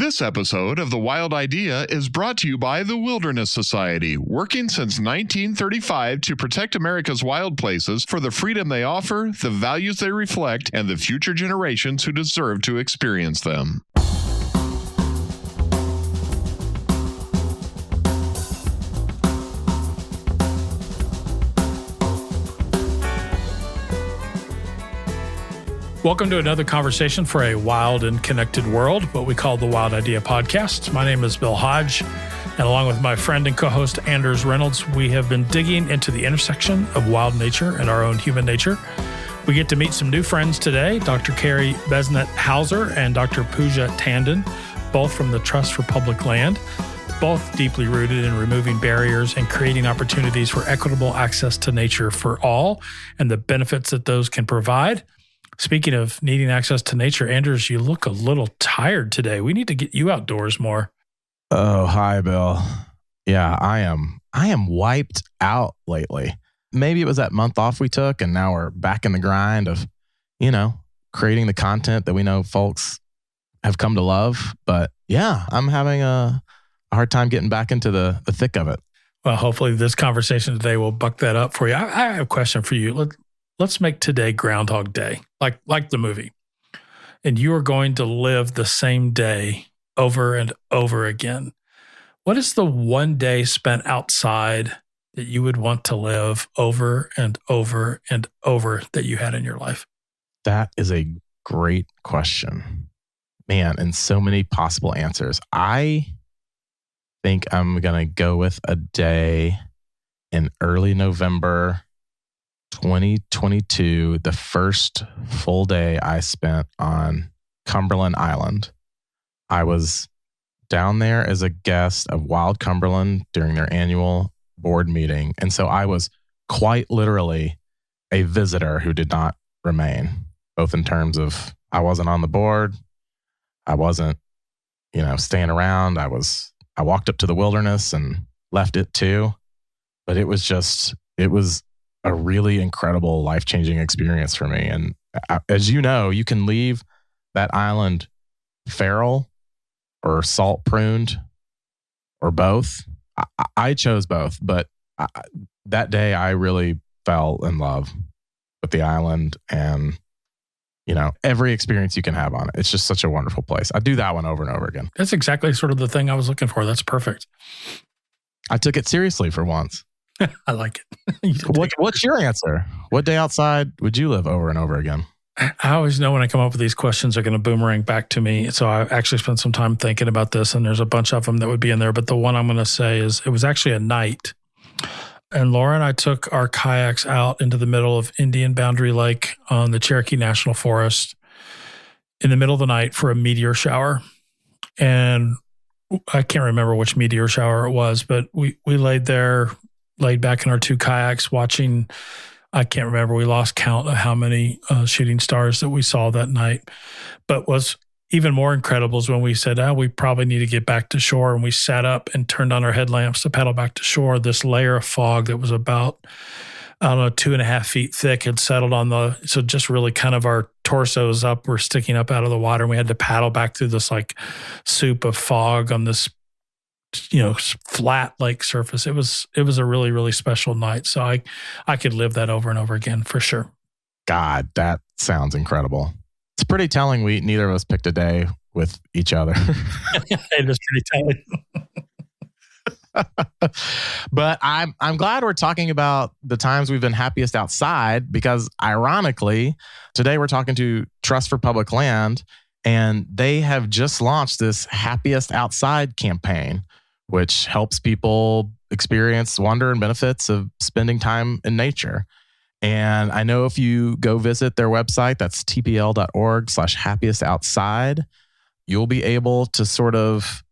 This episode of The Wild Idea is brought to you by the Wilderness Society, working since 1935 to protect America's wild places for the freedom they offer, the values they reflect, and the future generations who deserve to experience them. Welcome to another conversation for a wild and connected world, what we call the Wild Idea Podcast. My name is Bill Hodge, and along with my friend and co-host Anders Reynolds, we have been digging into the intersection of wild nature and our own human nature. We get to meet some new friends today, Dr. Carrie Besnette Hauser and Dr. Pooja Tandon, both from the Trust for Public Land, both deeply rooted in removing barriers and creating opportunities for equitable access to nature for all and the benefits that those can provide. Speaking of needing access to nature, Anders, you look a little tired today. We need to get you outdoors more. Oh, hi, Bill. Yeah, I am wiped out lately. Maybe it was that month off we took, and now we're back in the grind of, creating the content that we know folks have come to love. But yeah, I'm having a hard time getting back into the thick of it. Well, hopefully this conversation today will buck that up for you. I have a question for you. Let's make today Groundhog Day, like the movie. And you are going to live the same day over and over again. What is the one day spent outside that you would want to live over and over and over that you had in your life? That is a great question. Man, and so many possible answers. I think I'm going to go with a day in early November 2022, the first full day I spent on Cumberland Island. I was down there as a guest of Wild Cumberland during their annual board meeting. And so I was quite literally a visitor who did not remain, both in terms of I wasn't on the board. I wasn't, staying around. I walked up to the wilderness and left it too. But it was a really incredible, life-changing experience for me. And as you know, you can leave that island feral or salt-pruned or both. I chose both, but that day I really fell in love with the island and, every experience you can have on it. It's just such a wonderful place. I do that one over and over again. That's exactly sort of the thing I was looking for. That's perfect. I took it seriously for once. I like it. What's your answer? What day outside would you live over and over again? I always know when I come up with these questions, they're going to boomerang back to me. So I actually spent some time thinking about this, and there's a bunch of them that would be in there. But the one I'm going to say is it was actually a night. And Laura and I took our kayaks out into the middle of Indian Boundary Lake on the Cherokee National Forest in the middle of the night for a meteor shower. And I can't remember which meteor shower it was, but we laid back in our two kayaks watching, I can't remember, we lost count of how many shooting stars that we saw that night. But what's even more incredible is when we said, we probably need to get back to shore. And we sat up and turned on our headlamps to paddle back to shore. This layer of fog that was about, 2.5 feet thick had settled on so just really kind of our torsos up were sticking up out of the water. And we had to paddle back through this soup of fog on this flat lake surface. It was a really, really special night. So I could live that over and over again for sure. God, that sounds incredible. It's pretty telling neither of us picked a day with each other. It is pretty telling. But I'm glad we're talking about the times we've been happiest outside, because ironically, today we're talking to Trust for Public Land, and they have just launched this Happiest Outside campaign, which helps people experience wonder and benefits of spending time in nature. And I know if you go visit their website, that's tpl.org/happiestoutside, you'll be able to sort of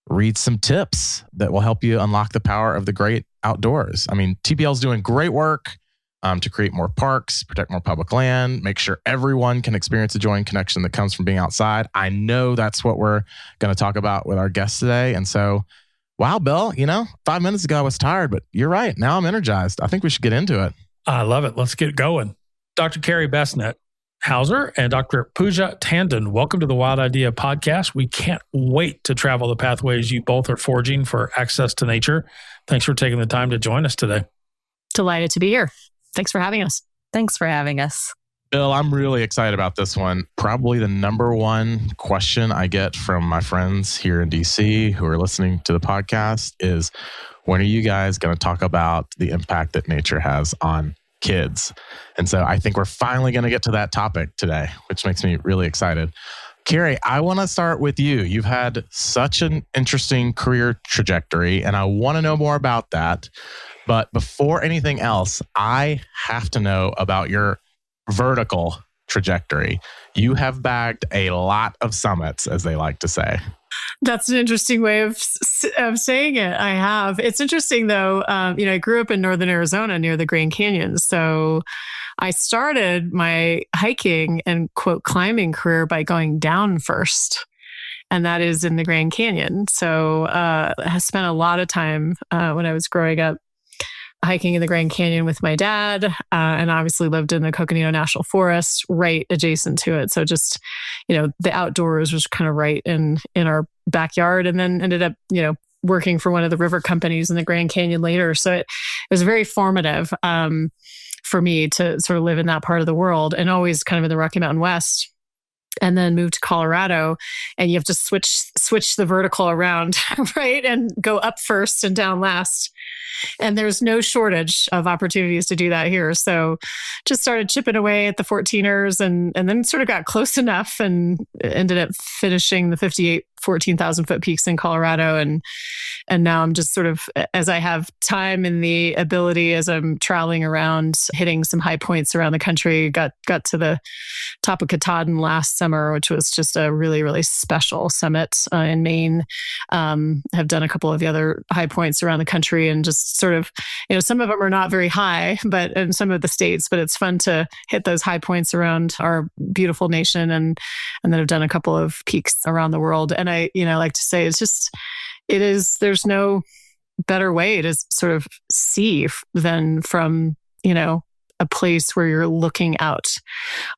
read some tips that will help you unlock the power of the great outdoors. I mean, TPL is doing great work to create more parks, protect more public land, make sure everyone can experience the joy and connection that comes from being outside. I know that's what we're going to talk about with our guests today. And so, wow, Bill, 5 minutes ago I was tired, but you're right. Now I'm energized. I think we should get into it. I love it. Let's get going. Dr. Carrie Besnette, Hauser and Dr. Pooja Tandon. Welcome to the Wild Idea podcast. We can't wait to travel the pathways you both are forging for access to nature. Thanks for taking the time to join us today. Delighted to be here. Thanks for having us. Thanks for having us. Bill, I'm really excited about this one. Probably the number one question I get from my friends here in DC who are listening to the podcast is, when are you guys going to talk about the impact that nature has on kids? And so I think we're finally going to get to that topic today, which makes me really excited. Carrie, I want to start with you. You've had such an interesting career trajectory, and I want to know more about that. But before anything else, I have to know about your vertical trajectory. You have bagged a lot of summits, as they like to say. That's an interesting way of saying it. I have. It's interesting, though. I grew up in northern Arizona near the Grand Canyon. So I started my hiking and, quote, climbing career by going down first. And that is in the Grand Canyon. So I spent a lot of time when I was growing up hiking in the Grand Canyon with my dad, and obviously lived in the Coconino National Forest right adjacent to it. So just, the outdoors was kind of right in our backyard, and then ended up, working for one of the river companies in the Grand Canyon later. So it was very formative for me to sort of live in that part of the world, and always kind of in the Rocky Mountain West. And then moved to Colorado, and you have to switch the vertical around, right? And go up first and down last. And there's no shortage of opportunities to do that here. So just started chipping away at the 14ers, and then sort of got close enough and ended up finishing the 58 14,000 foot peaks in Colorado. And now I'm just sort of, as I have time and the ability, as I'm traveling around, hitting some high points around the country, got to the top of Katahdin last summer, which was just a really, really special summit in Maine. Have done a couple of the other high points around the country, and just sort of, some of them are not very high, but in some of the states, but it's fun to hit those high points around our beautiful nation. And then I've done a couple of peaks around the world. And I like to say, there's no better way to sort of see than from, a place where you're looking out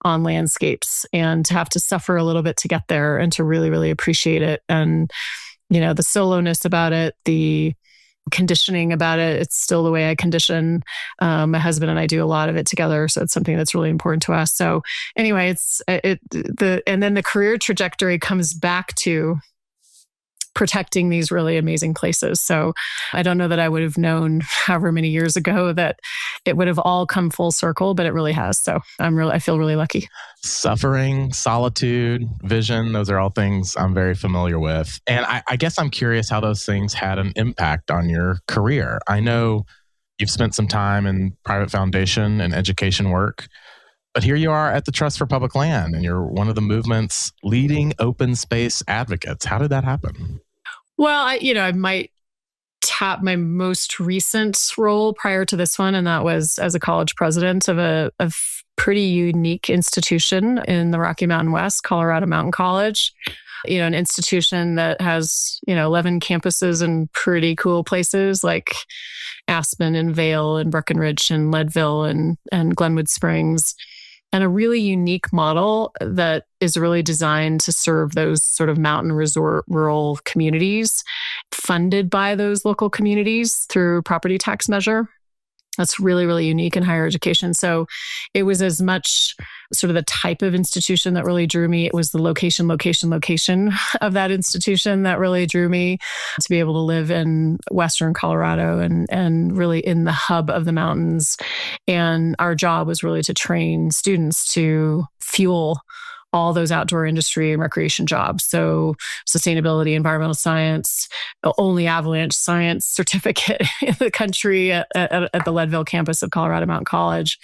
on landscapes, and to have to suffer a little bit to get there, and to really, really appreciate it. And, the solo-ness about it, the conditioning about it, it's still the way I condition. My husband and I do a lot of it together. So it's something that's really important to us. So anyway, and then the career trajectory comes back to protecting these really amazing places. So I don't know that I would have known however many years ago that it would have all come full circle, but it really has. So I feel really lucky. Suffering, solitude, vision, those are all things I'm very familiar with. And I guess I'm curious how those things had an impact on your career. I know you've spent some time in private foundation and education work, but here you are at the Trust for Public Land, and you're one of the movement's leading open space advocates. How did that happen? Well, I might tap my most recent role prior to this one, and that was as a college president of a pretty unique institution in the Rocky Mountain West, Colorado Mountain College. An institution that has, 11 campuses in pretty cool places like Aspen and Vail and Breckenridge and Leadville and Glenwood Springs. And a really unique model that is really designed to serve those sort of mountain resort rural communities, funded by those local communities through property tax measure. That's really, really unique in higher education. So it was as much sort of the type of institution that really drew me. It was the location of that institution that really drew me to be able to live in Western Colorado and really in the hub of the mountains. And our job was really to train students to fuel all those outdoor industry and recreation jobs. So sustainability, environmental science, the only avalanche science certificate in the country at the Leadville campus of Colorado Mountain College,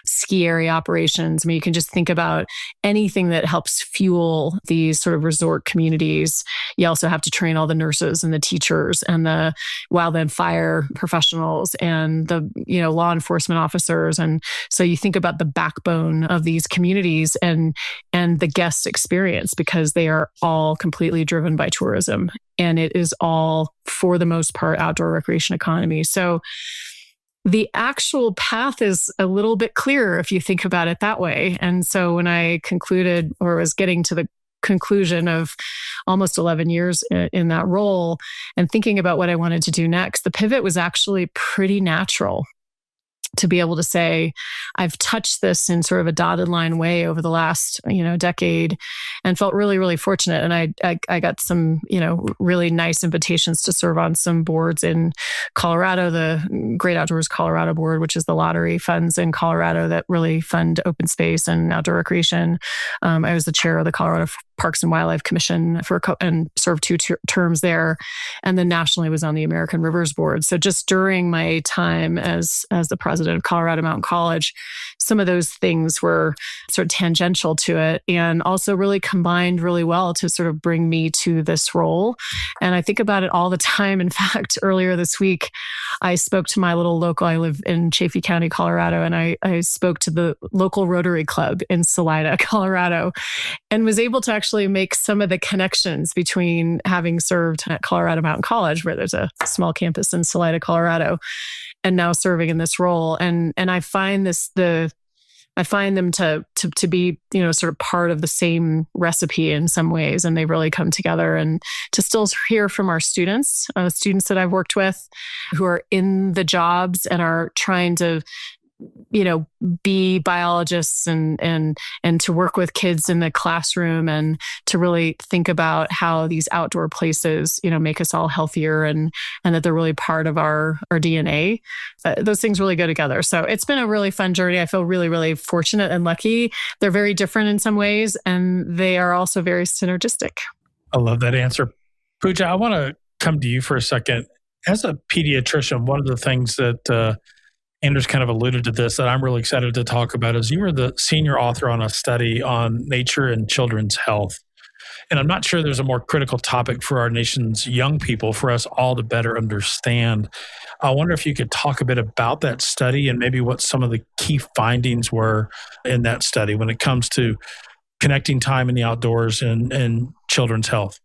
ski area operations. I mean, you can just think about anything that helps fuel these sort of resort communities. You also have to train all the nurses and the teachers and the wildland fire professionals and the, law enforcement officers. And so you think about the backbone of these communities and the guest experience, because they are all completely driven by tourism, and it is all, for the most part, outdoor recreation economy. So the actual path is a little bit clearer if you think about it that way. And so when I concluded or was getting to the conclusion of almost 11 years in that role and thinking about what I wanted to do next, the pivot was actually pretty natural to be able to say, I've touched this in sort of a dotted line way over the last, decade, and felt really, really fortunate. And I got some, really nice invitations to serve on some boards in Colorado, the Great Outdoors Colorado Board, which is the lottery funds in Colorado that really fund open space and outdoor recreation. I was the chair of the Colorado Parks and Wildlife Commission and served 2 terms there. And then nationally was on the American Rivers Board. So just during my time as the president of Colorado Mountain College, some of those things were sort of tangential to it and also really combined really well to sort of bring me to this role. And I think about it all the time. In fact, earlier this week, I spoke to my little local, I live in Chaffee County, Colorado, and I spoke to the local Rotary Club in Salida, Colorado, and was able to actually make some of the connections between having served at Colorado Mountain College, where there's a small campus in Salida, Colorado, and now serving in this role. And I find I find them to be, sort of part of the same recipe in some ways, and they really come together. And to still hear from our students that I've worked with who are in the jobs and are trying to, be biologists and to work with kids in the classroom and to really think about how these outdoor places, make us all healthier and that they're really part of our DNA. Those things really go together. So it's been a really fun journey. I feel really, really fortunate and lucky. They're very different in some ways, and they are also very synergistic. I love that answer. Pooja, I want to come to you for a second. As a pediatrician, one of the things that Anders kind of alluded to this that I'm really excited to talk about is you were the senior author on a study on nature and children's health. And I'm not sure there's a more critical topic for our nation's young people for us all to better understand. I wonder if you could talk a bit about that study and maybe what some of the key findings were in that study when it comes to connecting time in the outdoors and children's health.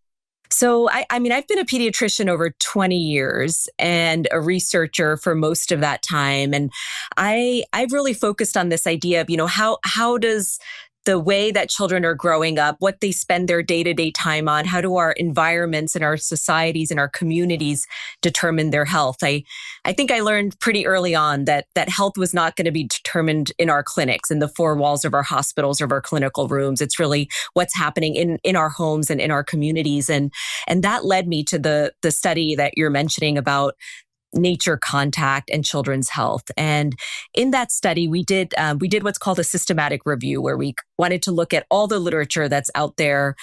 So, I've been a pediatrician over 20 years and a researcher for most of that time. And I've really focused on this idea of, how does the way that children are growing up, what they spend their day-to-day time on, how do our environments and our societies and our communities determine their health? I think I learned pretty early on that health was not going to be determined in our clinics, in the 4 walls of our hospitals or of our clinical rooms. It's really what's happening in our homes and in our communities. And that led me to the study that you're mentioning about nature contact and children's health. And in that study, we did what's called a systematic review, where we wanted to look at all the literature that's out there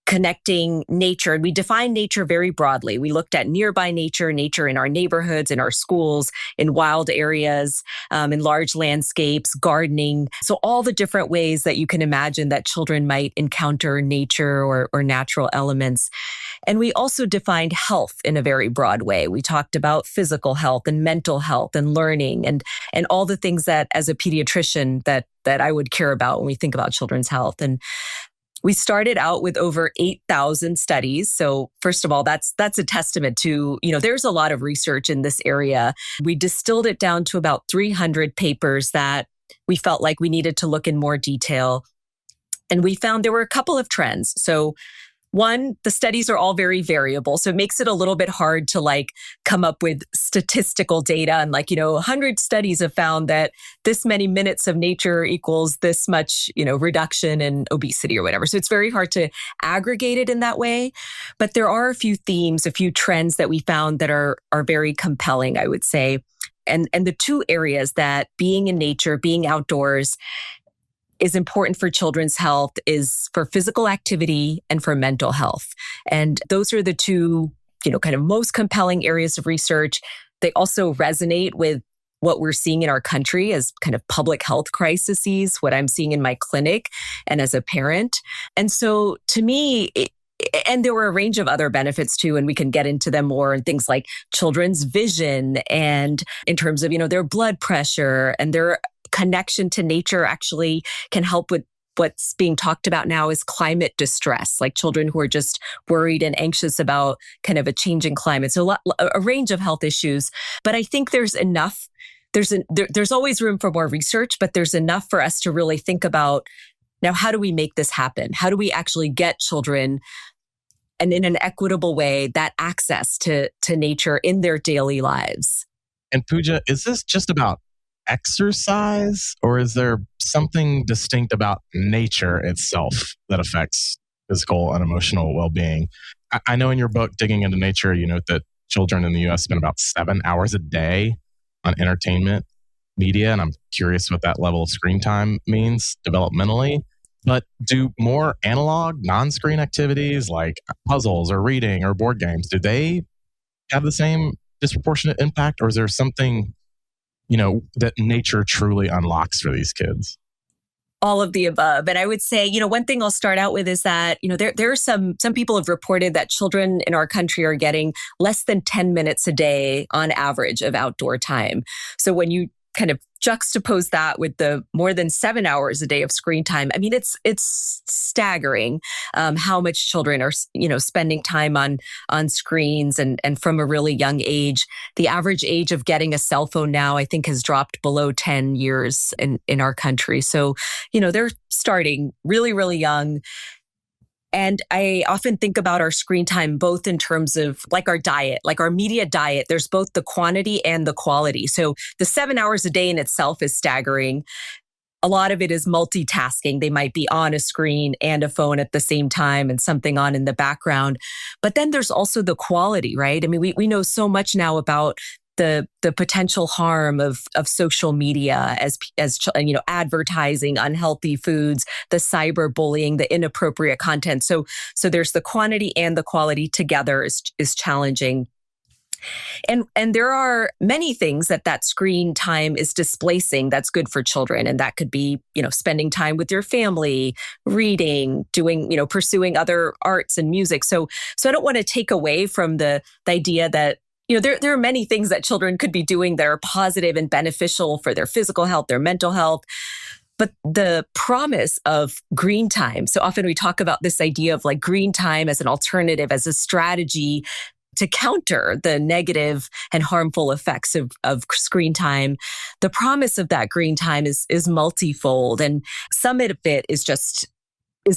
connecting nature. And we defined nature very broadly. We looked at nearby nature in our neighborhoods, in our schools, in wild areas, in large landscapes, gardening. So all the different ways that you can imagine that children might encounter nature or natural elements. And we also defined health in a very broad way. We talked about physical health and mental health and learning and all the things that as a pediatrician that I would care about when we think about children's health. And we started out with over 8,000 studies. So first of all, that's a testament to, there's a lot of research in this area. We distilled it down to about 300 papers that we felt like we needed to look in more detail. And we found there were a couple of trends. So one, the studies are all very variable. So it makes it a little bit hard to come up with statistical data. And 100 studies have found that this many minutes of nature equals this much, reduction in obesity or whatever. So it's very hard to aggregate it in that way. But there are a few themes, a few trends that we found that are very compelling, I would say. And the 2 areas that being in nature, being outdoors, is important for children's health is for physical activity and for mental health. And those are the 2, kind of most compelling areas of research. They also resonate with what we're seeing in our country as kind of public health crises, what I'm seeing in my clinic and as a parent. And so to me, and there were a range of other benefits too, and we can get into them more, and things like children's vision and in terms of, their blood pressure and their connection to nature actually can help with what's being talked about now is climate distress, like children who are just worried and anxious about kind of a changing climate. So a range of health issues. But I think there's enough there's always room for more research, but there's enough for us to really think about, now, how do we make this happen? How do we actually get children, and in an equitable way, that access to nature in their daily lives? And Pooja, is this just about exercise, or is there something distinct about nature itself that affects physical and emotional well-being? I know in your book, Digging into Nature, you note that children in the U.S. spend about 7 hours a day on entertainment media, and I'm curious what that level of screen time means developmentally. But do more analog, non-screen activities like puzzles or reading or board games, do they have the same disproportionate impact, or is there something, that nature truly unlocks for these kids? All of the above. And I would say, one thing I'll start out with is that, there are some people have reported that children in our country are getting less than 10 minutes a day on average of outdoor time. So when you kind of juxtapose that with the more than 7 hours a day of screen time, I mean, it's staggering how much children are, spending time on screens and from a really young age. The average age of getting a cell phone now, I think, has dropped below 10 years in our country. So, they're starting really, really young. And I often think about our screen time both in terms of like our diet, like our media diet. There's both the quantity and the quality. So the 7 hours a day in itself is staggering. A lot of it is multitasking. They might be on a screen and a phone at the same time and something on in the background. But then there's also the quality, right? I mean, we know so much now about the potential harm of social media as advertising unhealthy foods, the cyberbullying, the inappropriate content. So there's the quantity and the quality together is challenging. And there are many things that screen time is displacing that's good for children. And that could be, spending time with your family, reading, doing, pursuing other arts and music. So I don't want to take away from the idea that there are many things that children could be doing that are positive and beneficial for their physical health, their mental health. But the promise of green time, so often we talk about this idea of like green time as an alternative, as a strategy to counter the negative and harmful effects of screen time. The promise of that green time is multifold. And some of it is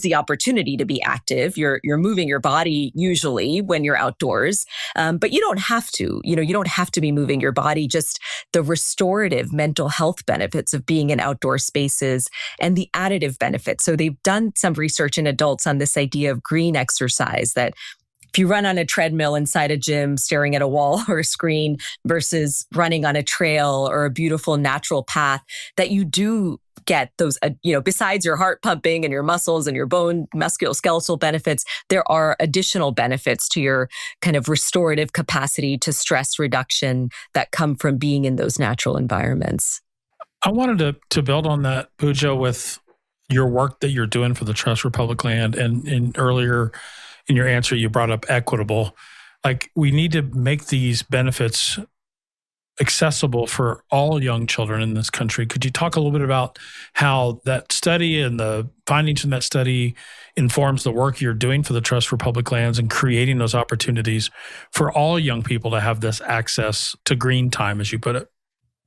the opportunity to be active. You're moving your body usually when you're outdoors, but you don't have to. You don't have to be moving your body. Just the restorative mental health benefits of being in outdoor spaces and the additive benefits. So they've done some research in adults on this idea of green exercise, that if you run on a treadmill inside a gym, staring at a wall or a screen versus running on a trail or a beautiful natural path, that you do get those, besides your heart pumping and your muscles and your bone musculoskeletal benefits, there are additional benefits to your kind of restorative capacity to stress reduction that come from being in those natural environments. I wanted to build on that, Pooja, with your work that you're doing for the Trust for Public Land. And earlier in your answer, you brought up equitable. Like, we need to make these benefits accessible for all young children in this country. Could you talk a little bit about how that study and the findings from that study informs the work you're doing for the Trust for Public Lands and creating those opportunities for all young people to have this access to green time, as you put it?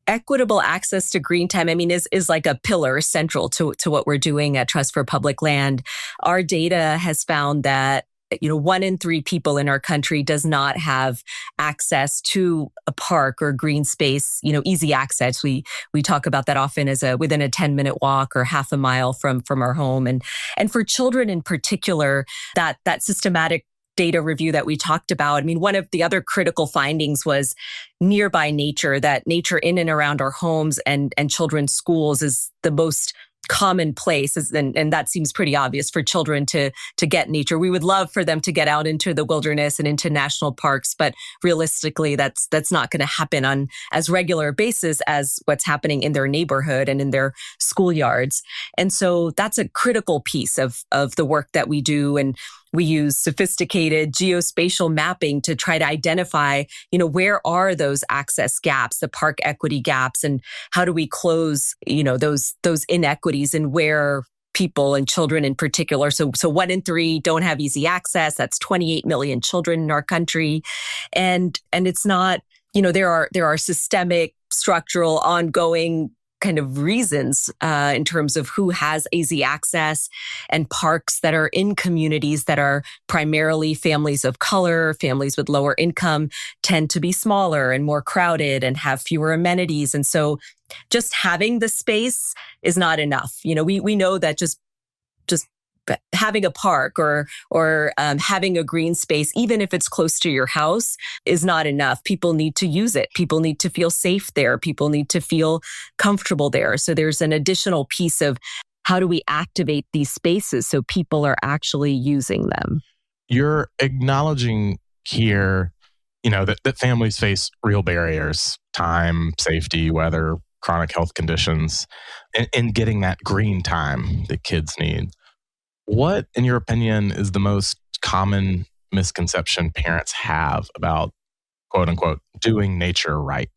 Equitable access to green time, is like a pillar central to what we're doing at Trust for Public Land. Our data has found that 1 in 3 people in our country does not have access to a park or green space, easy access. We talk about that often as within a 10-minute walk or half a mile from our home. And for children in particular, that systematic data review that we talked about, one of the other critical findings was nearby nature, that nature in and around our homes and children's schools is the most common place, and that seems pretty obvious for children to get nature. We would love for them to get out into the wilderness and into national parks, but realistically, that's not going to happen on as regular basis as what's happening in their neighborhood and in their schoolyards. And so that's a critical piece of the work that we do. And we use sophisticated geospatial mapping to try to identify, where are those access gaps, the park equity gaps, and how do we close, those inequities and where people and children in particular. So 1 in 3 don't have easy access. That's 28 million children in our country. And it's not there are systemic, structural, ongoing kind of reasons in terms of who has easy access, and parks that are in communities that are primarily families of color, families with lower income, tend to be smaller and more crowded and have fewer amenities. And so just having the space is not enough. We know that just having a park or having a green space, even if it's close to your house, is not enough. People need to use it. People need to feel safe there. People need to feel comfortable there. So there's an additional piece of how do we activate these spaces so people are actually using them? You're acknowledging here, that families face real barriers, time, safety, weather, chronic health conditions, and getting that green time that kids need. What, in your opinion, is the most common misconception parents have about, quote unquote, doing nature right?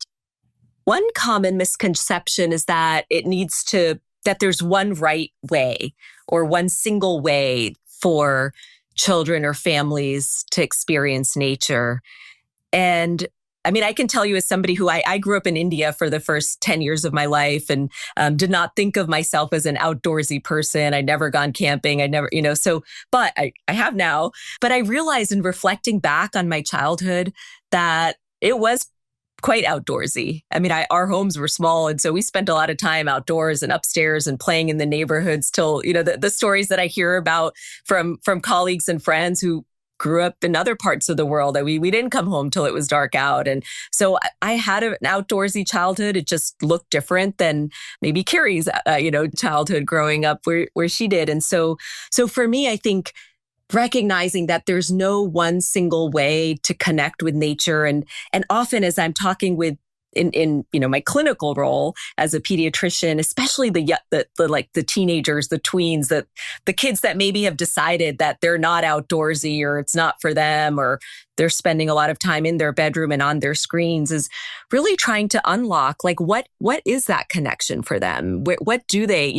One common misconception is that that there's one right way or one single way for children or families to experience nature. And I can tell you as somebody who I grew up in India for the first 10 years of my life and did not think of myself as an outdoorsy person. I'd never gone camping. But I have now. But I realized in reflecting back on my childhood that it was quite outdoorsy. Our homes were small. And so we spent a lot of time outdoors and upstairs and playing in the neighborhoods till, the stories that I hear about from colleagues and friends who grew up in other parts of the world. We didn't come home till it was dark out. And so I had an outdoorsy childhood. It just looked different than maybe Carrie's, childhood growing up where she did. And so for me, I think recognizing that there's no one single way to connect with nature. And often as I'm talking with in my clinical role as a pediatrician, especially the teenagers, the tweens, the kids that maybe have decided that they're not outdoorsy or it's not for them, or they're spending a lot of time in their bedroom and on their screens, is really trying to unlock what is that connection for them? What do they,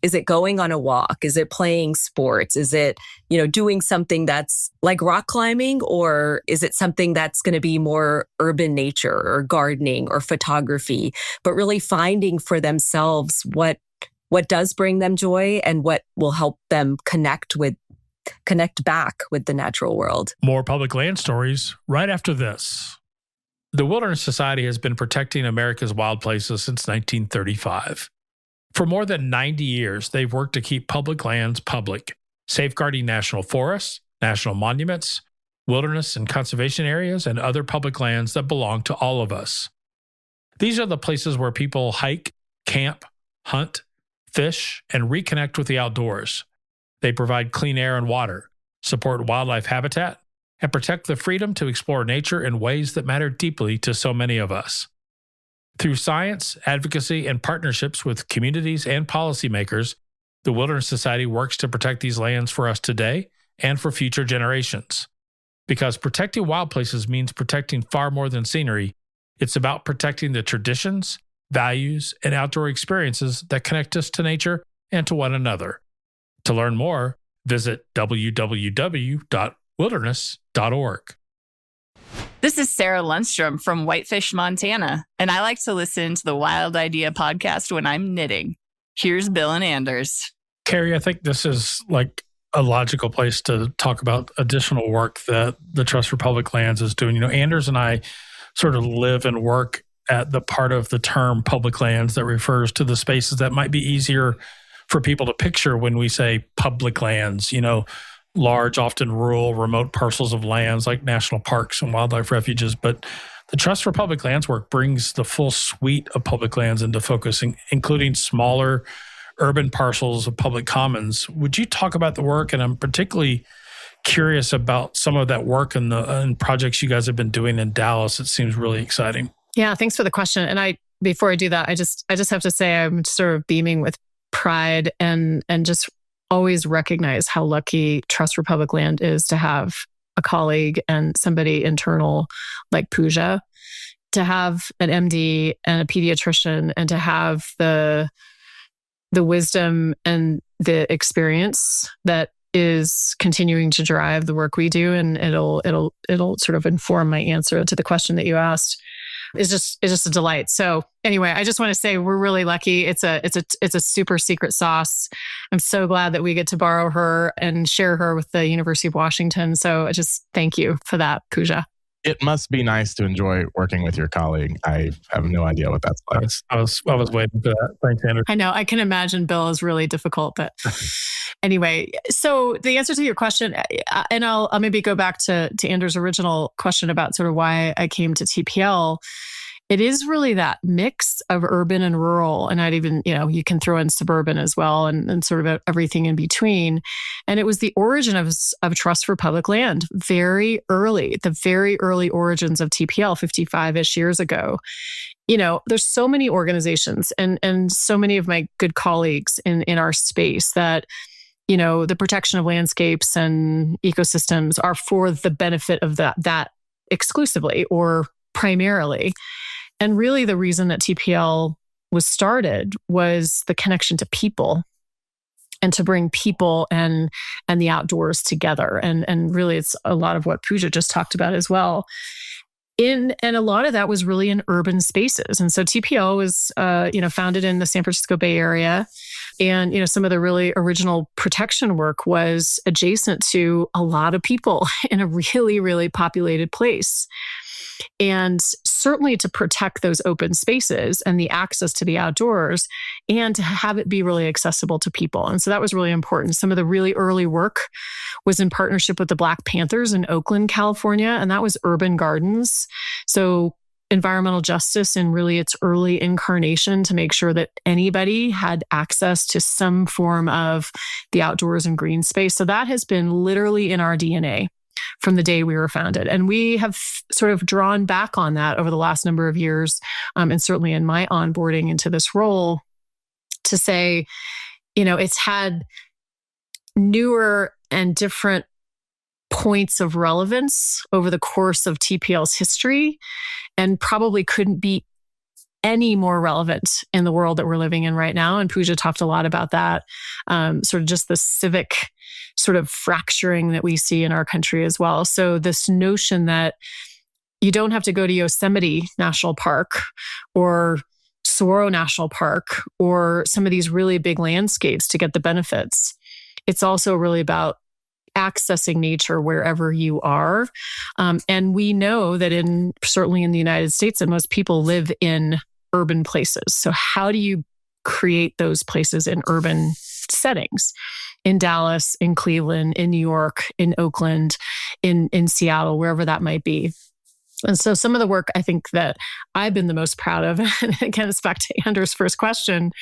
is it going on a walk? Is it playing sports? Is it, doing something that's like rock climbing? Or is it something that's going to be more urban nature or gardening or photography? But really finding for themselves what does bring them joy and what will help them connect back with the natural world. More public land stories right after this. The Wilderness Society has been protecting America's wild places since 1935. For more than 90 years, they've worked to keep public lands public, safeguarding national forests, national monuments, wilderness and conservation areas, and other public lands that belong to all of us. These are the places where people hike, camp, hunt, fish, and reconnect with the outdoors. They provide clean air and water, support wildlife habitat, and protect the freedom to explore nature in ways that matter deeply to so many of us. Through science, advocacy, and partnerships with communities and policymakers, the Wilderness Society works to protect these lands for us today and for future generations. Because protecting wild places means protecting far more than scenery. It's about protecting the traditions, values, and outdoor experiences that connect us to nature and to one another. To learn more, visit www.wilderness.org. This is Sarah Lundstrom from Whitefish, Montana, and I like to listen to the Wild Idea podcast when I'm knitting. Here's Bill and Anders. Carrie, I think this is like a logical place to talk about additional work that the Trust for Public Lands is doing. Anders and I sort of live and work at the part of the term public lands that refers to the spaces that might be easier for people to picture when we say public lands, large, often rural, remote parcels of lands like national parks and wildlife refuges. But the Trust for Public Lands work brings the full suite of public lands into focus, including smaller urban parcels of public commons. Would you talk about the work? And I'm particularly curious about some of that work and projects you guys have been doing in Dallas. It seems really exciting. Yeah, thanks for the question. And before I do that, I just have to say I'm sort of beaming with pride and just always recognize how lucky Trust for Public Land is to have a colleague and somebody internal like Pooja, to have an MD and a pediatrician, and to have the wisdom and the experience that is continuing to drive the work we do, and it'll sort of inform my answer to the question that you asked. It's just a delight. So anyway, I just want to say we're really lucky. It's a super secret sauce. I'm so glad that we get to borrow her and share her with the University of Washington. So I just thank you for that, Pooja. It must be nice to enjoy working with your colleague. I have no idea what that's like. I was waiting for that. Thanks, Andrew. I know. I can imagine Bill is really difficult, but anyway. So the answer to your question, and I'll maybe go back to Andrew's original question about sort of why I came to TPL. It is really that mix of urban and rural. And I'd even, you can throw in suburban as well and sort of everything in between. And it was the origin of Trust for Public Land the very early origins of TPL 55-ish years ago. There's so many organizations and so many of my good colleagues in our space that, the protection of landscapes and ecosystems are for the benefit of that exclusively or primarily. And really the reason that TPL was started was the connection to people and to bring people and the outdoors together. And really it's a lot of what Pooja just talked about as well. And a lot of that was really in urban spaces. And so TPL was, founded in the San Francisco Bay Area. And, some of the really original protection work was adjacent to a lot of people in a really, really populated place. And certainly to protect those open spaces and the access to the outdoors and to have it be really accessible to people. And so that was really important. Some of the really early work was in partnership with the Black Panthers in Oakland, California, and that was urban gardens. So environmental justice in really its early incarnation to make sure that anybody had access to some form of the outdoors and green space. So that has been literally in our DNA from the day we were founded. And we have sort of drawn back on that over the last number of years, and certainly in my onboarding into this role to say, it's had newer and different points of relevance over the course of TPL's history and probably couldn't be any more relevant in the world that we're living in right now. And Pooja talked a lot about that, sort of just the civic sort of fracturing that we see in our country as well. So this notion that you don't have to go to Yosemite National Park or Saguaro National Park or some of these really big landscapes to get the benefits. It's also really about accessing nature wherever you are. And we know that certainly in the United States, that most people live in urban places. So how do you create those places in urban settings? In Dallas, in Cleveland, in New York, in Oakland, in Seattle, wherever that might be. And so some of the work I think that I've been the most proud of, and again, it's back to Andrew's first question,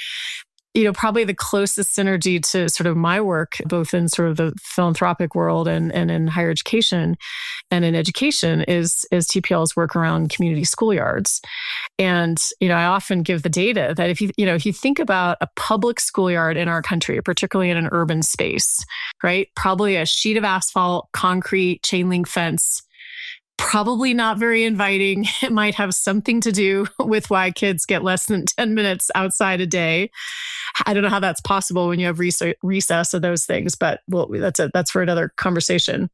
probably the closest synergy to sort of my work, both in sort of the philanthropic world and in higher education and in education is TPL's work around community schoolyards. And, I often give the data that if you think about a public schoolyard in our country, particularly in an urban space, right? Probably a sheet of asphalt, concrete, chain link fence, probably not very inviting. It might have something to do with why kids get less than 10 minutes outside a day. I don't know how that's possible when you have recess or those things, but that's for another conversation.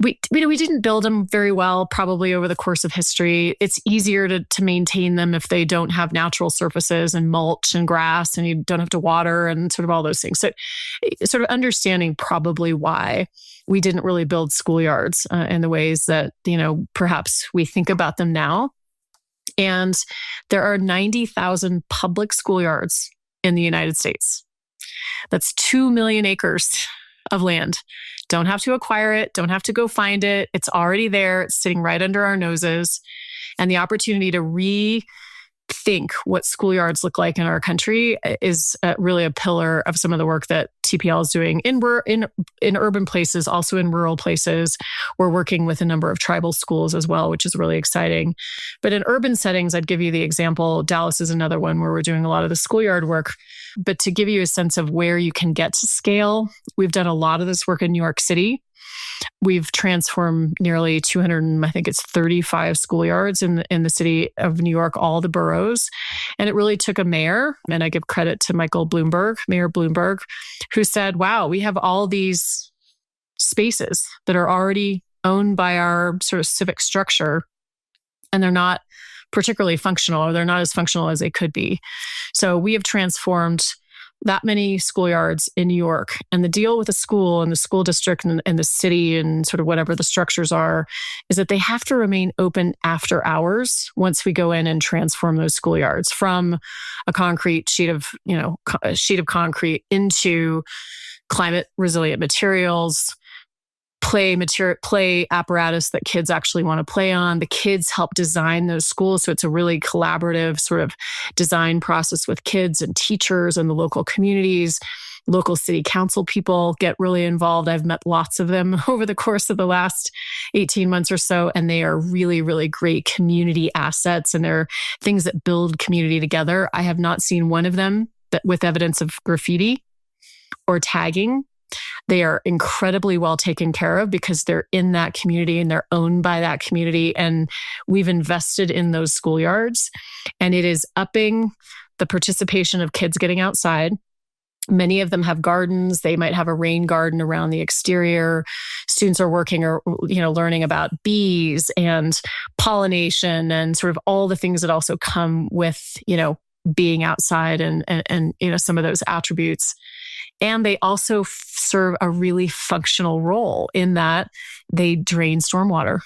We didn't build them very well, probably over the course of history. It's easier to maintain them if they don't have natural surfaces and mulch and grass, and you don't have to water and sort of all those things. So sort of understanding probably why we didn't really build schoolyards in the ways that, perhaps we think about them now. And there are 90,000 public schoolyards in the United States. That's 2 million acres of land. Don't have to acquire it. Don't have to go find it. It's already there. It's sitting right under our noses. And the opportunity to rethink what schoolyards look like in our country is really a pillar of some of the work that TPL is doing in urban places, also in rural places. We're working with a number of tribal schools as well, which is really exciting. But in urban settings, I'd give you the example. Dallas is another one where we're doing a lot of the schoolyard work. But to give you a sense of where you can get to scale, we've done a lot of this work in New York City. We've transformed nearly 35 schoolyards in the city of New York, all the boroughs. And it really took a mayor, and I give credit to Mayor Bloomberg, who said, wow, we have all these spaces that are already owned by our sort of civic structure, and they're not particularly functional, or they're not as functional as they could be. So we have transformed that many schoolyards in New York. And the deal with the school and the school district and the city and sort of whatever the structures are, is that they have to remain open after hours once we go in and transform those schoolyards from a concrete sheet of concrete into climate resilient materials, play apparatus that kids actually want to play on. The kids help design those schools. So it's a really collaborative sort of design process with kids and teachers and the local communities. Local city council people get really involved. I've met lots of them over the course of the last 18 months or so, and they are really, really great community assets, and they're things that build community together. I have not seen one of them that with evidence of graffiti or tagging. They are incredibly well taken care of because they're in that community and they're owned by that community. And we've invested in those schoolyards, and it is upping the participation of kids getting outside. Many of them have gardens. They might have a rain garden around the exterior. Students are working or, learning about bees and pollination and sort of all the things that also come with, being outside and some of those attributes. And they also serve a really functional role in that they drain stormwater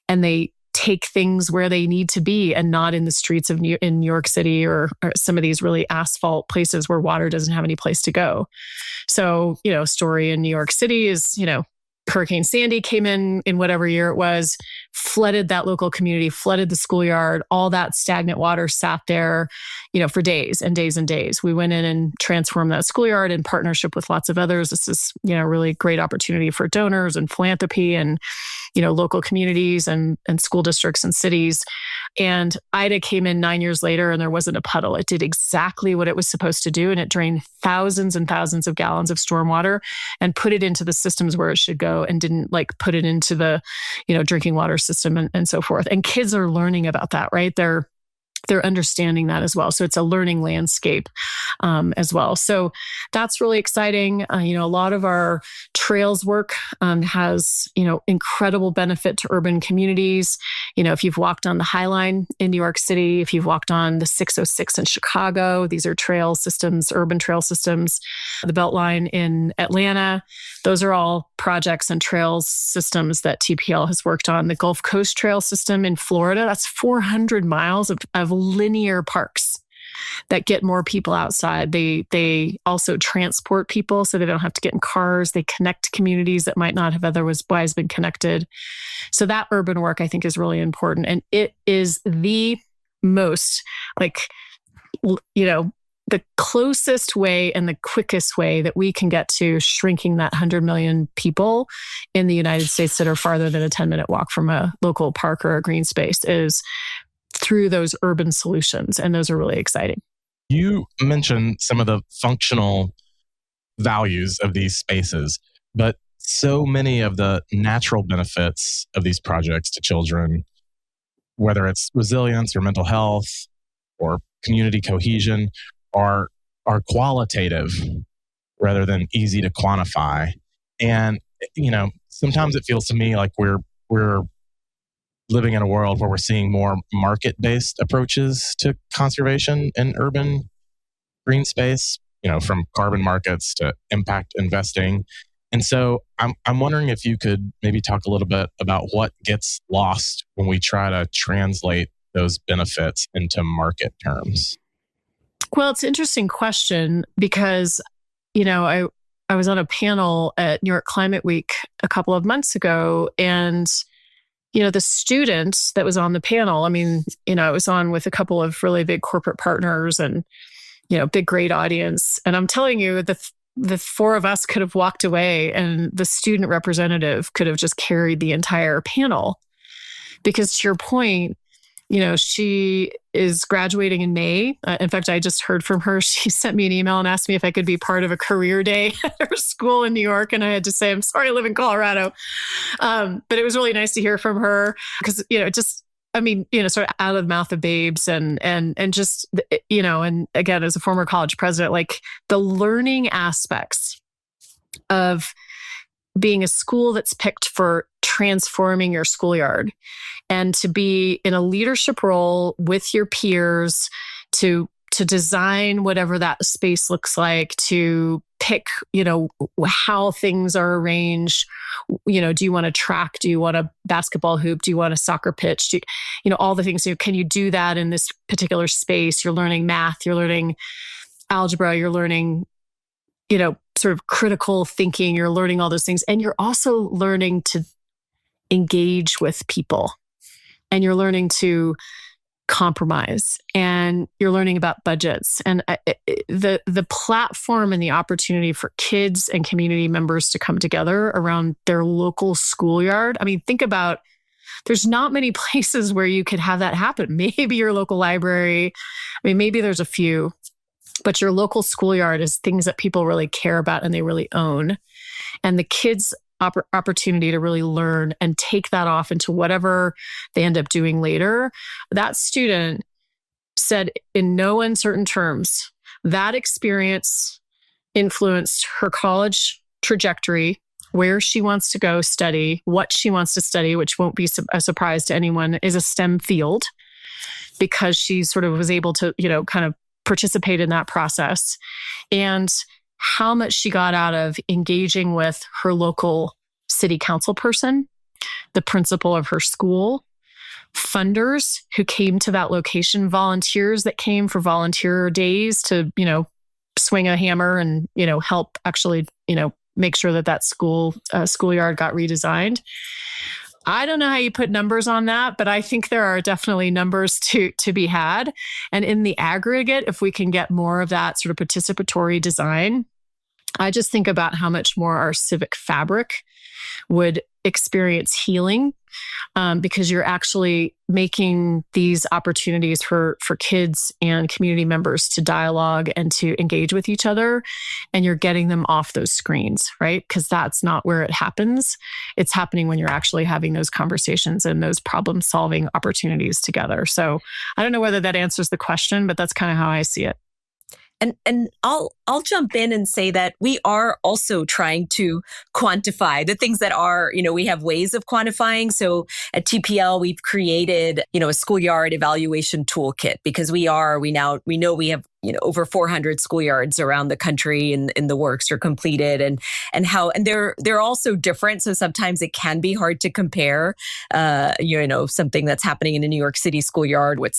and they take things where they need to be and not in the streets of in New York City or some of these really asphalt places where water doesn't have any place to go. So, story in New York City is, Hurricane Sandy came in whatever year it was, flooded that local community, flooded the schoolyard. All that stagnant water sat there, for days and days and days. We went in and transformed that schoolyard in partnership with lots of others. This is, really great opportunity for donors and philanthropy and, local communities and school districts and cities. And Ida came in 9 years later and there wasn't a puddle. It did exactly what it was supposed to do. And it drained thousands and thousands of gallons of stormwater and put it into the systems where it should go and didn't put it into the, drinking water system and so forth. And kids are learning about that, right? They're understanding that as well. So it's a learning landscape as well. So that's really exciting. A lot of our trails work has, incredible benefit to urban communities. If you've walked on the High Line in New York City, if you've walked on the 606 in Chicago, these are trail systems, urban trail systems. The Beltline in Atlanta, those are all projects and trails systems that TPL has worked on. The Gulf Coast Trail System in Florida, that's 400 miles of linear parks that get more people outside. They also transport people so they don't have to get in cars. They connect communities that might not have otherwise been connected. So that urban work, I think, is really important. And it is the most the closest way and the quickest way that we can get to shrinking that 100 million people in the United States that are farther than a 10-minute walk from a local park or a green space is through those urban solutions. And those are really exciting. You mentioned some of the functional values of these spaces, but so many of the natural benefits of these projects to children, whether it's resilience or mental health or community cohesion, are qualitative rather than easy to quantify. And, sometimes it feels to me like we're living in a world where we're seeing more market-based approaches to conservation in urban green space, from carbon markets to impact investing. And so I'm wondering if you could maybe talk a little bit about what gets lost when we try to translate those benefits into market terms. Well, it's an interesting question because, I was on a panel at New York Climate Week a couple of months ago, and the student that was on the panel, I was on with a couple of really big corporate partners and, big, great audience. And I'm telling you, the four of us could have walked away and the student representative could have just carried the entire panel. Because to your point, She is graduating in May. In fact, I just heard from her. She sent me an email and asked me if I could be part of a career day at her school in New York. And I had to say, I'm sorry, I live in Colorado. But it was really nice to hear from her because, sort of out of the mouth of babes and just, and again, as a former college president, like the learning aspects of being a school that's picked for transforming your schoolyard and to be in a leadership role with your peers to design whatever that space looks like, to pick, how things are arranged. Do you want a track? Do you want a basketball hoop? Do you want a soccer pitch? All the things. Can you do that in this particular space? You're learning math, you're learning algebra, you're learning, sort of critical thinking, you're learning all those things. And you're also learning to engage with people and you're learning to compromise and you're learning about budgets and the platform and the opportunity for kids and community members to come together around their local schoolyard. I mean, think about, there's not many places where you could have that happen. Maybe your local library. I mean, maybe there's a few, but your local schoolyard is things that people really care about and they really own. And the kids' opportunity to really learn and take that off into whatever they end up doing later. That student said in no uncertain terms, that experience influenced her college trajectory, where she wants to go study, what she wants to study, which won't be a surprise to anyone, is a STEM field, because she sort of was able to, kind of participate in that process. And how much she got out of engaging with her local city council person, the principal of her school, funders who came to that location, volunteers that came for volunteer days to, swing a hammer and, help actually, make sure that schoolyard got redesigned. I don't know how you put numbers on that, but I think there are definitely numbers to be had. And in the aggregate, if we can get more of that sort of participatory design, I just think about how much more our civic fabric would experience healing, because you're actually making these opportunities for kids and community members to dialogue and to engage with each other. And you're getting them off those screens, right? Because that's not where it happens. It's happening when you're actually having those conversations and those problem-solving opportunities together. So I don't know whether that answers the question, but that's kind of how I see it. And I'll jump in and say that we are also trying to quantify the things that are, we have ways of quantifying. So at TPL, we've created, a schoolyard evaluation toolkit because we know we have, over 400 schoolyards around the country and the works are completed and they're also different. So sometimes it can be hard to compare, something that's happening in a New York City schoolyard with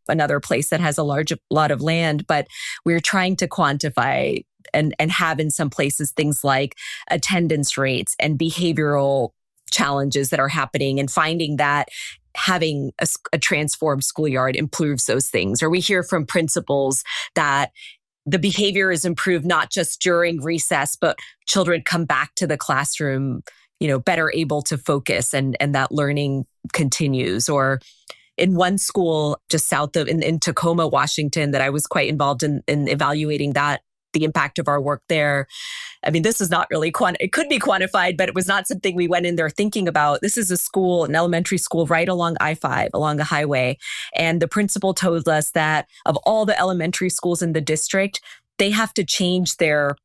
another place that has a lot of land, but we're trying to quantify and have in some places things like attendance rates and behavioral challenges that are happening and finding that having a transformed schoolyard improves those things. Or we hear from principals that the behavior is improved not just during recess, but children come back to the classroom, better able to focus and that learning continues. Or in one school just south of in Tacoma, Washington, that I was quite involved in evaluating the impact of our work there. I mean, this is not really it could be quantified, but it was not something we went in there thinking about. This is an elementary school right along I-5, along the highway. And the principal told us that of all the elementary schools in the district, they have to change their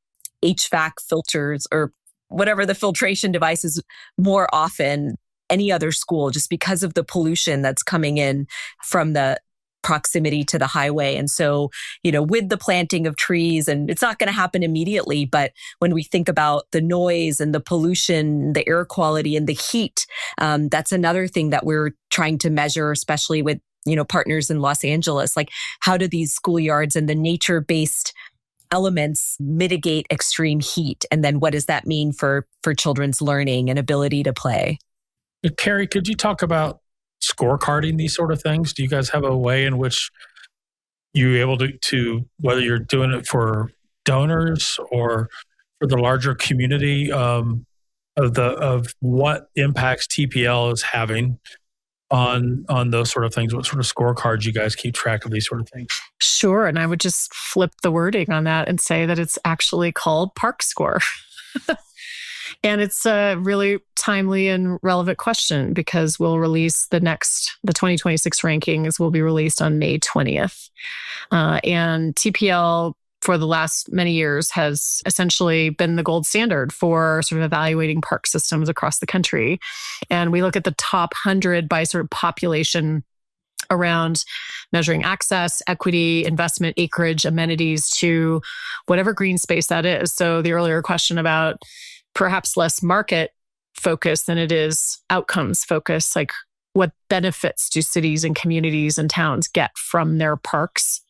HVAC filters or whatever the filtration devices more often any other school, just because of the pollution that's coming in from the proximity to the highway. And so, with the planting of trees, and it's not going to happen immediately, but when we think about the noise and the pollution, the air quality and the heat, that's another thing that we're trying to measure, especially with, partners in Los Angeles. Like, how do these schoolyards and the nature-based elements mitigate extreme heat? And then what does that mean for children's learning and ability to play? Carrie, could you talk about scorecarding these sort of things? Do you guys have a way in which you're able to whether you're doing it for donors or for the larger community, of what impacts TPL is having on those sort of things? What sort of scorecards you guys keep track of these sort of things? Sure. And I would just flip the wording on that and say that it's actually called Park Score. And it's a really timely and relevant question because we'll release the 2026 rankings will be released on May 20th. And TPL for the last many years has essentially been the gold standard for sort of evaluating park systems across the country. And we look at the top 100 by sort of population around measuring access, equity, investment, acreage, amenities to whatever green space that is. So the earlier question about perhaps less market focus than it is outcomes focus, like what benefits do cities and communities and towns get from their parks?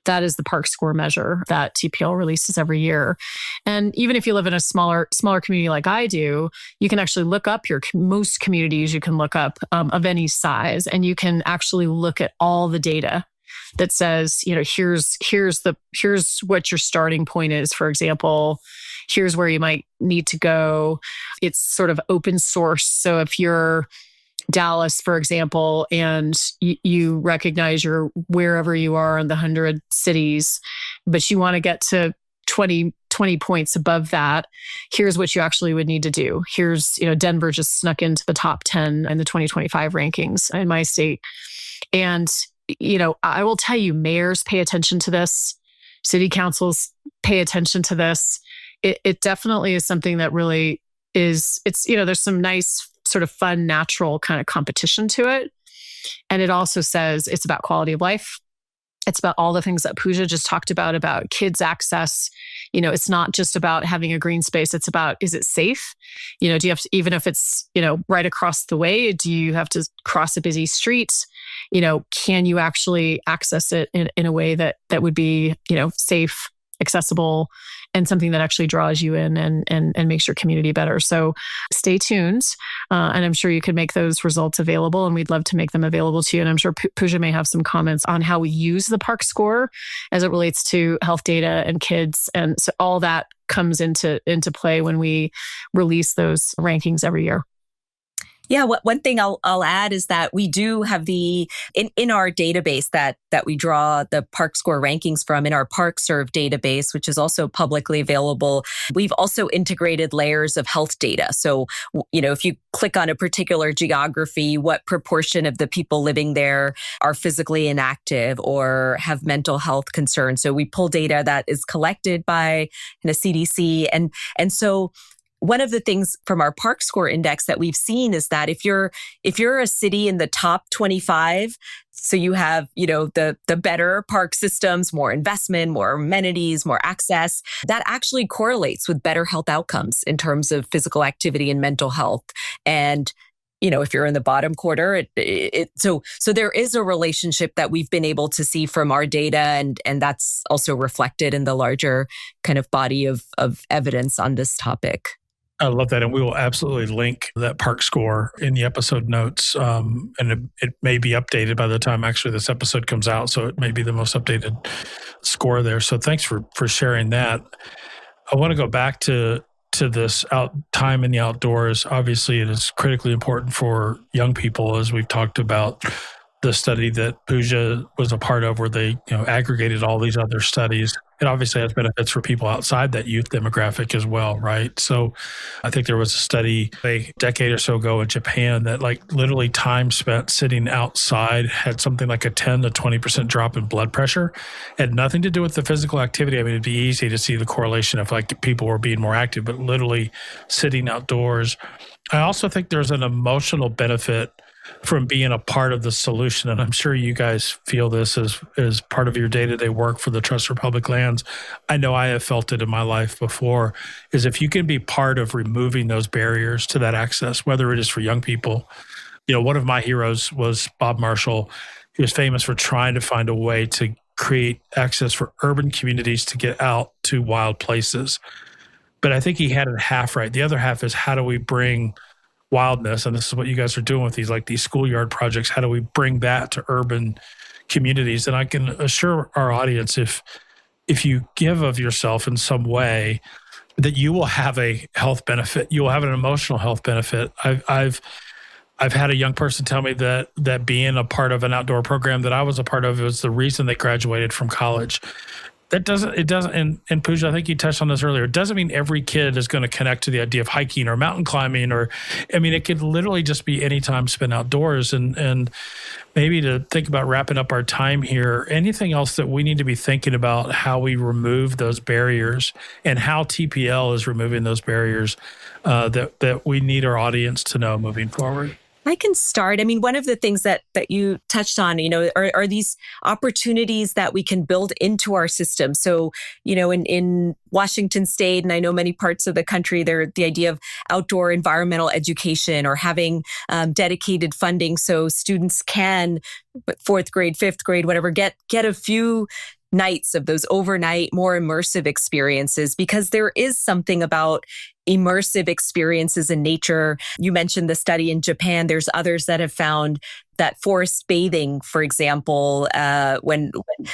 That is the Park Score measure that TPL releases every year. And even if you live in a smaller community like I do, you can actually look up most communities you can look up of any size, and you can actually look at all the data that says, here's what your starting point is. For example, here's where you might need to go. It's sort of open source. So if you're Dallas, for example, and you recognize you're wherever you are in the 100 cities, but you want to get to 20 points above that, here's what you actually would need to do. Here's, Denver just snuck into the top 10 in the 2025 rankings in my state. And, I will tell you, mayors pay attention to this. City councils pay attention to this. It definitely is something that really is, there's some nice sort of fun, natural kind of competition to it. And it also says it's about quality of life. It's about all the things that Pooja just talked about kids access. It's not just about having a green space. It's about, is it safe? Do you have to, even if it's, right across the way, do you have to cross a busy street? Can you actually access it in a way that would be, safe, accessible, and something that actually draws you in and makes your community better. So stay tuned. And I'm sure you can make those results available, and we'd love to make them available to you. And I'm sure Pooja may have some comments on how we use the Park Score as it relates to health data and kids. And so all that comes into play when we release those rankings every year. Yeah, one thing I'll add is that we do have in our database that we draw the Park Score rankings from, in our ParkServe database, which is also publicly available. We've also integrated layers of health data. So, if you click on a particular geography, what proportion of the people living there are physically inactive or have mental health concerns? So we pull data that is collected by the CDC, and so one of the things from our Park Score Index that we've seen is that if you're a city in the top 25, so you have, the better park systems, more investment, more amenities, more access, that actually correlates with better health outcomes in terms of physical activity and mental health. And if you're in the bottom quarter, so there is a relationship that we've been able to see from our data, and that's also reflected in the larger kind of body of evidence on this topic. I love that. And we will absolutely link that Park Score in the episode notes. And it may be updated by the time actually this episode comes out. So it may be the most updated score there. So thanks for sharing that. I want to go back to this time in the outdoors. Obviously, it is critically important for young people, as we've talked about the study that Pooja was a part of, where they aggregated all these other studies. It obviously has benefits for people outside that youth demographic as well, right? So I think there was a study a decade or so ago in Japan that literally time spent sitting outside had something like a 10 to 20% drop in blood pressure. It had nothing to do with the physical activity. I mean, it'd be easy to see the correlation if people were being more active, but literally sitting outdoors. I also think there's an emotional benefit from being a part of the solution. And I'm sure you guys feel this as part of your day-to-day work for the Trust for Public Lands. I know I have felt it in my life before, is if you can be part of removing those barriers to that access, whether it is for young people. One of my heroes was Bob Marshall. He was famous for trying to find a way to create access for urban communities to get out to wild places. But I think he had it half right. The other half is, how do we bring wildness, and this is what you guys are doing with these schoolyard projects, how do we bring that to urban communities? And I can assure our audience, if you give of yourself in some way, that you will have a health benefit. You will have an emotional health benefit. I've had a young person tell me that being a part of an outdoor program that I was a part of was the reason they graduated from college. It doesn't, and Pooja, I think you touched on this earlier. It doesn't mean every kid is going to connect to the idea of hiking or mountain climbing, it could literally just be any time spent outdoors. And maybe to think about wrapping up our time here, anything else that we need to be thinking about how we remove those barriers and how TPL is removing those barriers that we need our audience to know moving forward? I can start. I mean, one of the things that you touched on, are these opportunities that we can build into our system. So, in Washington State, and I know many parts of the country, the idea of outdoor environmental education or having dedicated funding so students can, 4th grade, 5th grade, whatever, get a few nights of those overnight, more immersive experiences, because there is something about immersive experiences in nature. You mentioned the study in Japan. There's others that have found that forest bathing, for example,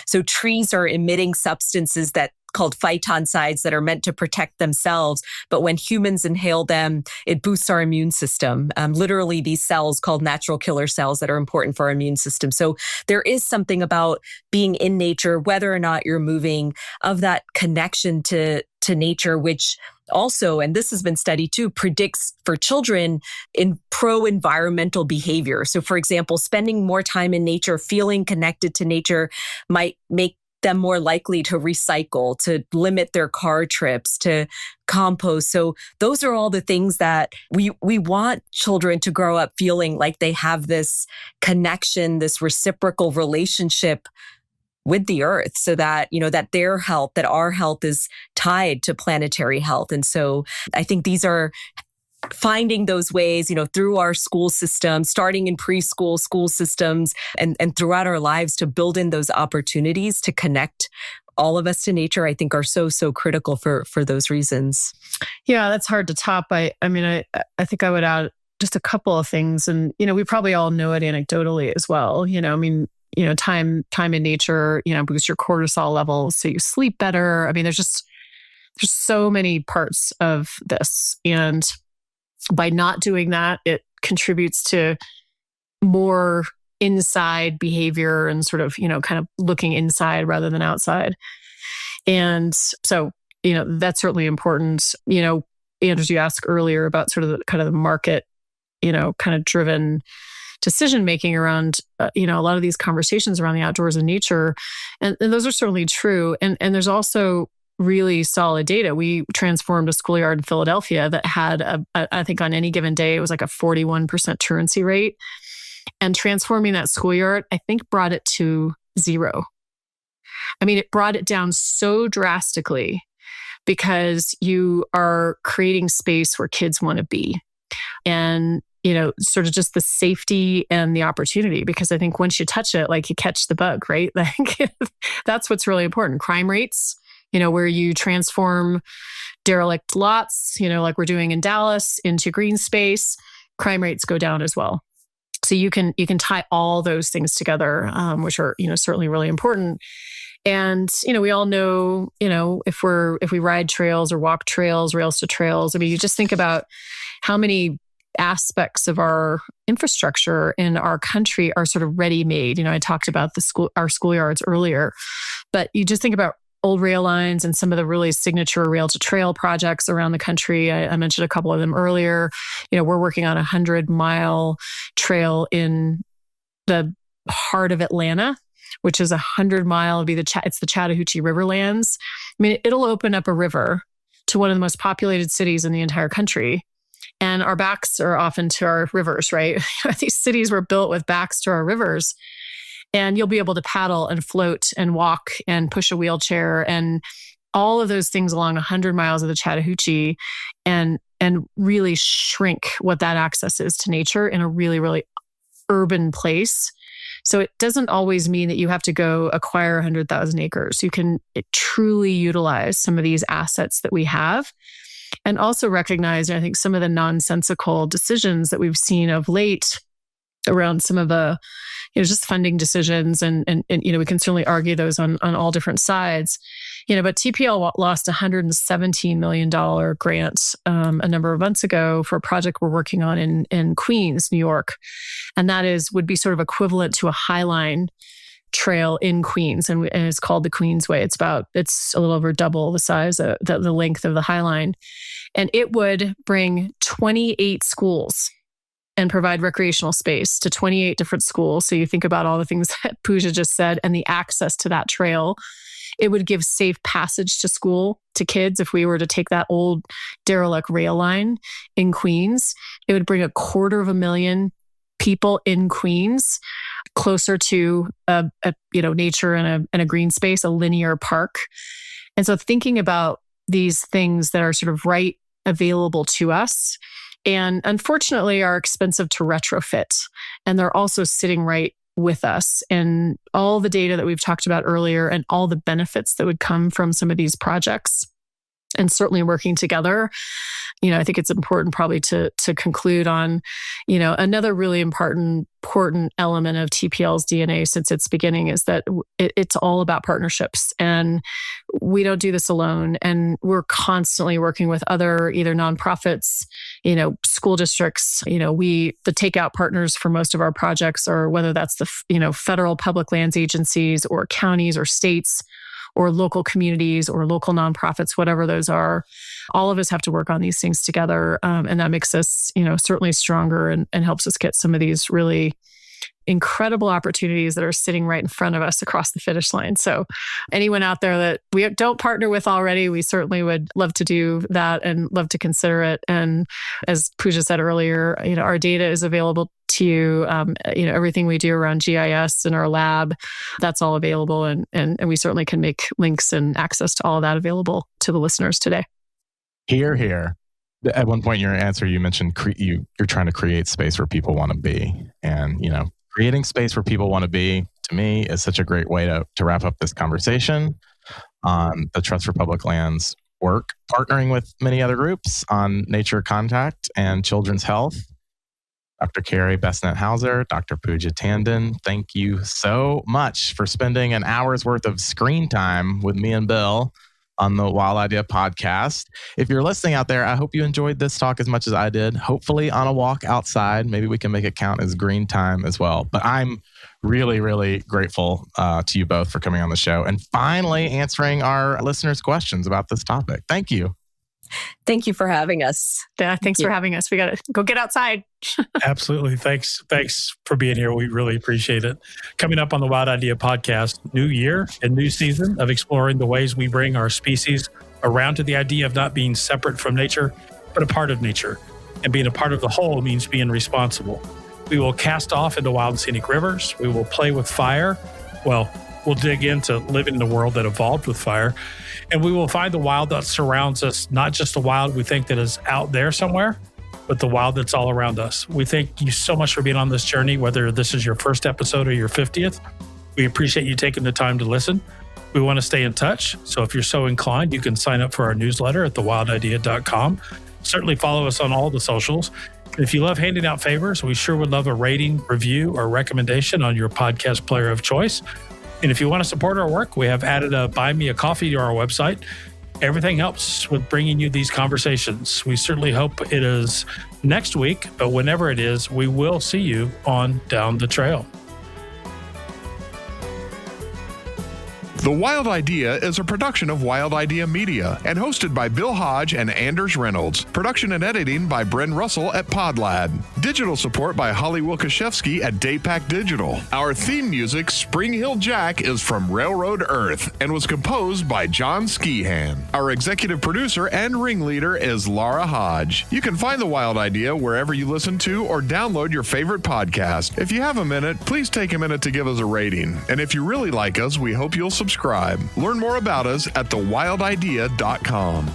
so trees are emitting substances called phytoncides that are meant to protect themselves. But when humans inhale them, it boosts our immune system. Literally these cells called natural killer cells that are important for our immune system. So there is something about being in nature, whether or not you're moving, of that connection to nature, which also, and this has been studied too, predicts for children in pro-environmental behavior. So for example, spending more time in nature, feeling connected to nature might make them more likely to recycle, to limit their car trips, to compost. So those are all the things that we want children to grow up feeling like they have this connection, this reciprocal relationship with the earth, so that, that their health, that our health is tied to planetary health. And so I think these are finding those ways, through our school system, starting in preschool, school systems, and throughout our lives, to build in those opportunities to connect all of us to nature, I think are so critical for those reasons. Yeah, that's hard to top. I think I would add just a couple of things. And, we probably all know it anecdotally as well. Time in nature, boosts your cortisol levels so you sleep better. There's so many parts of this. And by not doing that, it contributes to more inside behavior and sort of, kind of looking inside rather than outside. And so, that's certainly important. Andrews, you asked earlier about sort of the market, kind of driven decision-making around, a lot of these conversations around the outdoors and nature. And those are certainly true. And there's also really solid data. We transformed a schoolyard in Philadelphia that had, I think on any given day, it was like a 41% truancy rate. And transforming that schoolyard, I think, brought it to 0. It brought it down so drastically because you are creating space where kids want to be. And sort of just the safety and the opportunity, because I think once you touch it, like you catch the bug, right? Like that's what's really important. Crime rates, where you transform derelict lots, like we're doing in Dallas, into green space, crime rates go down as well. So you can tie all those things together, which are, certainly really important. And, we all know, if we ride trails or walk trails, rails to trails, you just think about how many aspects of our infrastructure in our country are sort of ready-made. I talked about our schoolyards earlier, but you just think about old rail lines and some of the really signature rail to trail projects around the country. I mentioned a couple of them earlier. We're working on a 100-mile trail in the heart of Atlanta, which is 100-mile, it's the Chattahoochee Riverlands. It'll open up a river to one of the most populated cities in the entire country. And our backs are often to our rivers, right? These cities were built with backs to our rivers. And you'll be able to paddle and float and walk and push a wheelchair and all of those things along 100 miles of the Chattahoochee and really shrink what that access is to nature in a really, really urban place. So it doesn't always mean that you have to go acquire 100,000 acres. You can truly utilize some of these assets that we have. And also recognize, I think, some of the nonsensical decisions that we've seen of late around some of the, just funding decisions. And we can certainly argue those on all different sides. But TPL lost $117 million grant a number of months ago for a project we're working on in Queens, New York. And that would be sort of equivalent to a Highline trail in Queens. And it's called the Queensway. It's a little over double the size, the length of the Highline. And it would bring 28 schools and provide recreational space to 28 different schools. So you think about all the things that Pooja just said and the access to that trail. It would give safe passage to school to kids if we were to take that old derelict rail line in Queens. It would bring 250,000 people in Queens closer to nature and a green space, a linear park. And so thinking about these things that are sort of right available to us and unfortunately are expensive to retrofit. And they're also sitting right with us, and all the data that we've talked about earlier and all the benefits that would come from some of these projects and certainly working together. I think it's important probably to conclude on, another really important element of TPL's DNA since its beginning is that it's all about partnerships, and we don't do this alone. And we're constantly working with other either nonprofits, school districts, the takeout partners for most of our projects, or whether that's the, federal public lands agencies or counties or states or local communities or local nonprofits, whatever those are. All of us have to work on these things together. And that makes us, certainly stronger and helps us get some of these really incredible opportunities that are sitting right in front of us across the finish line. So anyone out there that we don't partner with already, we certainly would love to do that and love to consider it. And as Pooja said earlier, our data is available to you. Everything we do around GIS in our lab, that's all available. And we certainly can make links and access to all of that available to the listeners today. Here. At one point in your answer, you mentioned you're trying to create space where people want to be. And, creating space where people want to be, to me, is such a great way to wrap up this conversation on the Trust for Public Lands work, partnering with many other groups on nature contact and children's health. Dr. Carrie Besnette Hauser, Dr. Pooja Tandon, thank you so much for spending an hour's worth of screen time with me and Bill on the Wild Idea podcast. If you're listening out there, I hope you enjoyed this talk as much as I did. Hopefully on a walk outside, maybe we can make it count as green time as well. But I'm really, really grateful to you both for coming on the show and finally answering our listeners' questions about this topic. Thank you. Thank you for having us. Yeah, thanks for having us. We got to go get outside. Absolutely. Thanks for being here. We really appreciate it. Coming up on the Wild Idea podcast, new year and new season of exploring the ways we bring our species around to the idea of not being separate from nature, but a part of nature. And being a part of the whole means being responsible. We will cast off into wild and scenic rivers. We will play with fire. Well, we'll dig into living in a world that evolved with fire. And we will find the wild that surrounds us, not just the wild we think that is out there somewhere, but the wild that's all around us. We thank you so much for being on this journey, whether this is your first episode or your 50th. We appreciate you taking the time to listen. We want to stay in touch. So if you're so inclined, you can sign up for our newsletter at thewildidea.com. Certainly follow us on all the socials. And if you love handing out favors, we sure would love a rating, review, or recommendation on your podcast player of choice. And if you want to support our work, we have added a Buy Me a Coffee to our website. Everything helps with bringing you these conversations. We certainly hope it is next week, but whenever it is, we will see you on Down the Trail. The Wild Idea is a production of Wild Idea Media and hosted by Bill Hodge and Anders Reynolds. Production and editing by Bren Russell at Podlad. Digital support by Holly Wilkaszewski at Daypack Digital. Our theme music, Spring Hill Jack, is from Railroad Earth and was composed by John Skehan. Our executive producer and ringleader is Laura Hodge. You can find The Wild Idea wherever you listen to or download your favorite podcast. If you have a minute, please take a minute to give us a rating. And if you really like us, we hope you'll subscribe. Learn more about us at thewildidea.com.